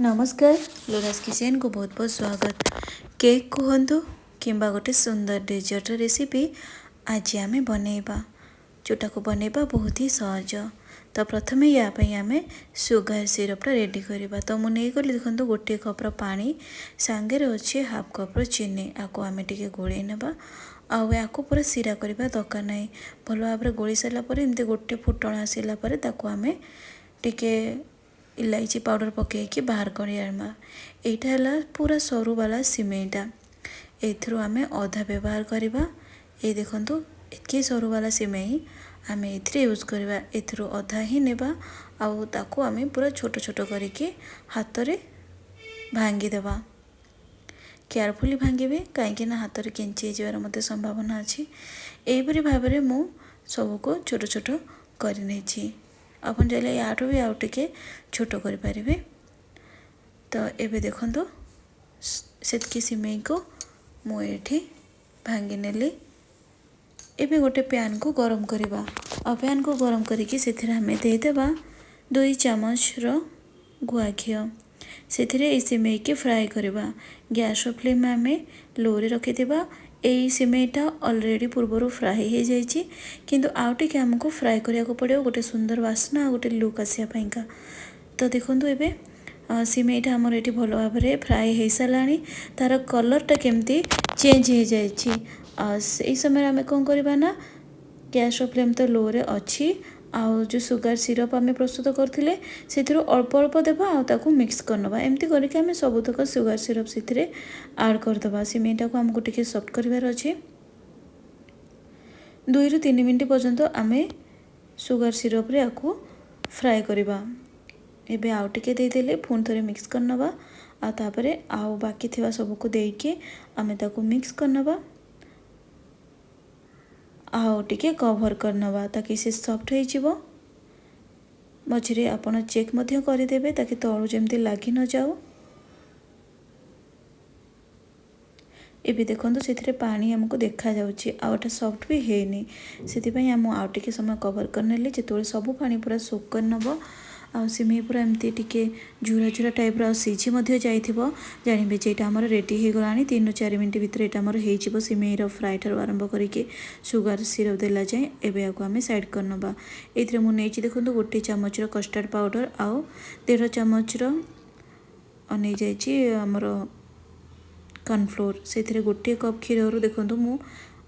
नमस्कार लोरास किचन को बहुत बहुत स्वागत। केक कहतु कि गोटे सुंदर डेजर्ट रेसिपी आज आम बनैबा जोटा को बनैबा बहुत ही सहज। तो प्रथमे यापाई आम सुगर सिरपटा रेडी करवा। तो मुझे गली देखो गोटे कप्र पानी सांगे अच्छे हाफ कप्र चीनी आपको आम टे गोल ना आपको पूरा सिरा करवा दरकार ना भल भाव गोली सारापर एमती गोटे फुटण आसला आम टे इलायची पाउडर पकईकि बाहर कर यहाँ पूरा सरू वाला सिमेटा एथरू आम अधा व्यवहार करवा। ये देखो एतके सरू वाला सिमेई आम ए यूज करवा एथरू अधा ही नेबा आउ आम पूरा छोट छोट करके हाथ में भांगीदेवा। केयरफुली भांगे कहीं हाथ में केंची जबार मत संभावना अच्छी। यहीपरी भाव में मु सबको छोट छोट कर आपन चाहिए याठू भी आउ टे छोट करें। तो एबे देखो सेतकी सिमेई को मुझे भांगी नेली। एबे गोटे पैन को गरम करवा और पैन को गरम करके आम देदेबा 2 चामच गुआ घी से सिमेई के फ्राए करवा। गैस फ्लेम आम लो रे रखिथिबा। यही सिमेईटा ऑलरेडी पूर्वर फ्राए हो जाइए किंतु आउ टे आमको फ्राए करिया को पड़ो गोटे सुंदर वासना और गोटे लुक आसापाईका। तो देखो ए सिमेईटा आमर ये भल भाव में फ्राए हो सारा तार कलरटा केमती चेंज हो जाए समय आम कौन करवा ना गैस फ्लेम तो लो रे अच्छी आउ जो सुगर सिरप आम प्रस्तुत करते से अल्प अल्प देवा आउ मिक्स करनवा। एमती करके आम सबुतक सुगर सिरप से आड करदे। सिमेईटा को आमको टिके सॉफ्ट करार अच्छे 2 ରୁ 3 मिनट पर्यंत आम सुगर सिरप रे आपको फ्राए करवा। एबे आउ टिके देदेले पुणी थे मिक्स करनवा आउ आउ बाकी थिबा सबको देके आम ताको मिक्स करनवा आउ टिके कवर करनवा ताकि से सॉफ्ट हो मझे आपन चेक मध्य करदेवे ताकि तलू जमती लगी न जाओ। एबे देखो से पानी आमको देखा जाउची आउटा सॉफ्ट भी हैनी से आम आउ टिके समय कवर करनेली जो सब पानी पूरा सोक करनब आ सिमेई पूरा एमती टिके झुरा झुरा टाइप सीझी जाइथिबो जानबे जे एटा हमर रेडी हो गलानी 3 ରୁ 4 मिनट भितर एटा हमर हेजिबो। सिमेईर फ्राए ठार आरंभ करके सुगर सिरप देला जाए एबे आको आम साइड करनबा। एथरे मु नेछि देखो 1 चामच कस्टर्ड पाउडर आउ 1.5 चामच नहीं जाइछि हमर कॉर्नफ्लोर से 1 कप क्षीर देखो मु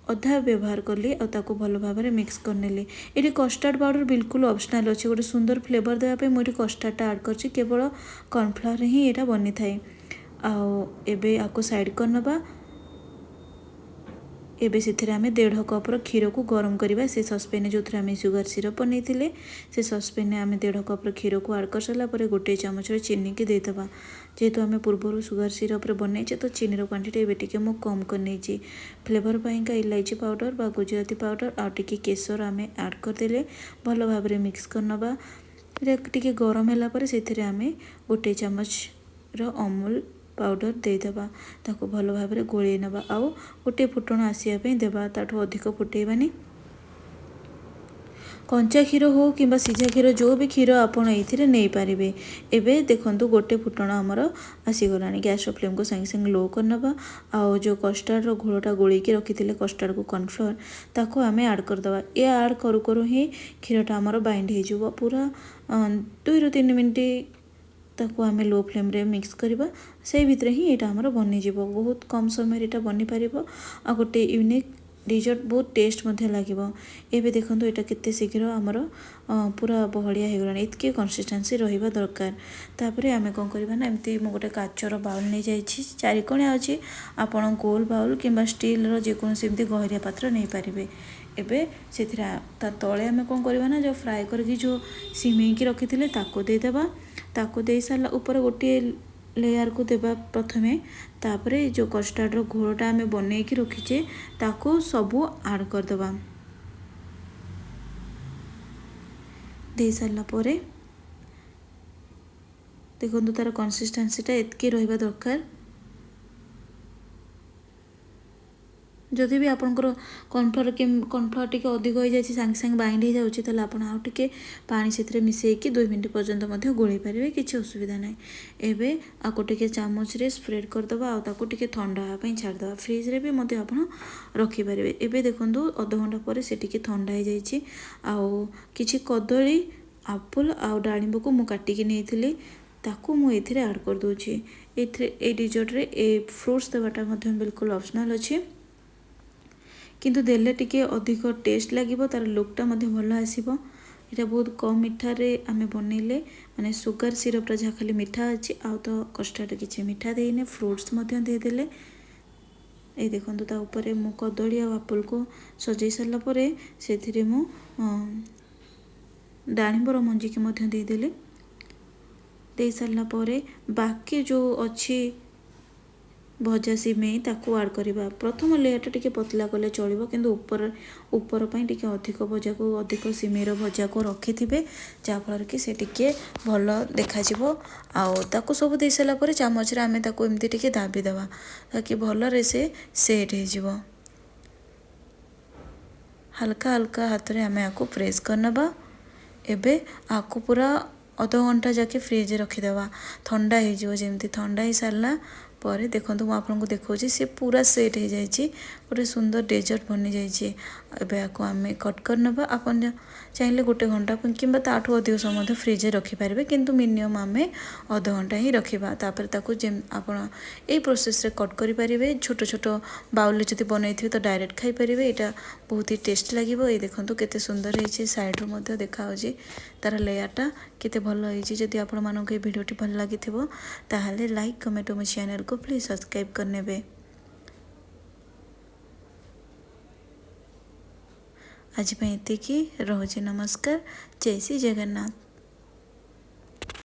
अधा व्यवहार कली और भल भाव में मिक्स करनेली। ये कस्टर्ड पाउडर बिल्कुल ऑप्शनल अच्छे गोटे सुंदर फ्लेवर देवाई मुझे कस्टर्डटा आड कर केवल कॉर्नफ्लावर ही यहाँ बनी थाए। आबे आपको साइड करनबा। एबे से आम 1.5 कप्र क्षीर को गरम करवा से सस्पेन जो थे आम सुगर सिरप बनई से सस्पेन आम 1.5 कप्र क्षीर को आड कर सारापर 1 चामच चीनी की देदेबा। जेहेतु आम पूर्वर सुगर सिरप बनईचे तो चीनी क्वांटिटी एबे टिके मु कम कर फ्लेवर पाइंका इलायची पाउडर बा गुजराती पाउडर आउ टिके केसर आम आड करदे भल भाव में मिक्स करनबा। टिके गरम है से आम 1 चामच अमूल पाउडर देदेबा ताको भल भाव में गोल नवा आउ गोटे फुटण आसापी देवा ताठू अधिक फुटेबानी। कंचा क्षीर हो कि सीझा क्षीर जो भी क्षीर आपड़ ये नहीं पारे। एबे देखो गोटे फुटण आमर आसीगला गैस फ्लेम को संगे संगे लो करनबा आउ जो कस्टर्ड घोलटा गोलैकी रखी कस्टर्ड को कॉर्नफ्लोर ताको आम आड करदबा। ये आड करू करू ही क्षीरटा आमर बाइंड हो पूरा 2 ରୁ 3 मिनट ताको आम लो फ्लेम रे मिक्स करवा से भितर ही यहाँ आमर बनीज बहुत कम समय यहाँ बनी पार आ गोटे यूनिक डिजर्ट बहुत टेस्ट लगे। एबे देखो यहाँ केते शीघ्र आमर पूरा बहलिया हो गला इतके कंसिस्टेंसी रहिबा दरकार। तापर आम कौन करवा ना एमती मु गोटे काचर बाउल नहीं जाइए 4 कोणिया अच्छी आपन गोल बाउल कि स्टील जेकोसी एमती गहरिया पात्र नहीं पारे। एबे से तले आम कौन करवा ना जो फ्राए करके जो सिमेई की रखी ताको देदेबा। ताको दे सारा ऊपर गोटे लेयर को देवा प्रथमे तापरे जो कस्टर्ड घोलटा आम बनई की रखीचे ताको सबू आड करदबा। दे सारा परे देखो तार कंसिस्टेंसीटा एतकी रहिबा दरकार जदि भी आपंकर कॉर्नफ्लोर टी अधिक हो जाए सांगे सांगे बाइंड हो जाऊँगी ताले आप टे पानी से मिसेक 2 मिनट पर्यंत गोल पारे किसी असुविधा ना। एबे आपको टे चामच रे स्प्रेड करदे आको टे ठंडा हाँपाई छाड़दे फ्रिज रे भी आप रखिपारे। एबे देखो अध घंटा पर से टी ठंडा हो जाए कि कदली आपुल आ डालिंब को मु काटिकी नहीं ताकू मु एथिरे ऐड कर दूची। ए डिजर्ट रे ए फ्रूट्स देवाटा बिल्कुल ऑप्शनल अच्छे किंतु देले टिके अधिक टेस्ट लगिबो तार लुकटा भल आसीबो। एटा बहुत कम मीठा रे आमे बनैले माने सुगर सिरप जहाँ खाली मीठा अच्छी आ तो कस्टर्ड किसी मीठा देने फ्रूट्स दे देले। ये देखो ता ऊपर मु कदली आ आपुल को सजै सारा पर से मु डालिंबर मंजी की देदेली। दे सारा पर बाकी जो अच्छी भजा सिमेई ताकू आड करवा। प्रथम लेयर टे पतला कले चलो किंतु ऊपर टिके अधिक भजा को अधिक सिमेईर भजा को रखि थे जहाँफल कि से टिके भल देखा आउ सब दे सारा पर चामच रे आमे ताकू एमती टिके दाबी दवा ताकि भल से सेट हो। हल्का हल्का हाथ रे आमे आको प्रेस करनबा। एबे आको पूरा अध घंटा जाके फ्रिज रखीदे ठंडा हो जमी ठंडा हो सारा पर देखो मुझे आपको देखा सी पूरा सेट हो जाए गोटे सुंदर डेजर्ट बनी जाइए। आपको आम कट करनबा आप चाहिए 1 घंटा कि ताठू अधिक समय फ्रिज रखिपारे किंतु मिनिमम आम अध घंटा ही रखा तापर ताकू आप प्रोसेस रे कट करें छोट छोट बाउल जब बनई थे तो डायरेक्ट खाई पारे। यहाँ बहुत ही टेस्ट लगे। ये देखो केते सुंदर है साइड रू देखा तार लेयरटा केते भल होइछि। जदि आपण मानक भिडियोटी भल लगी ताहले लाइक कमेंट मो चैनल को प्लीज सब्सक्राइब करनेबे। आज एतिकी रोचे। नमस्कार। जय श्री जगन्नाथ।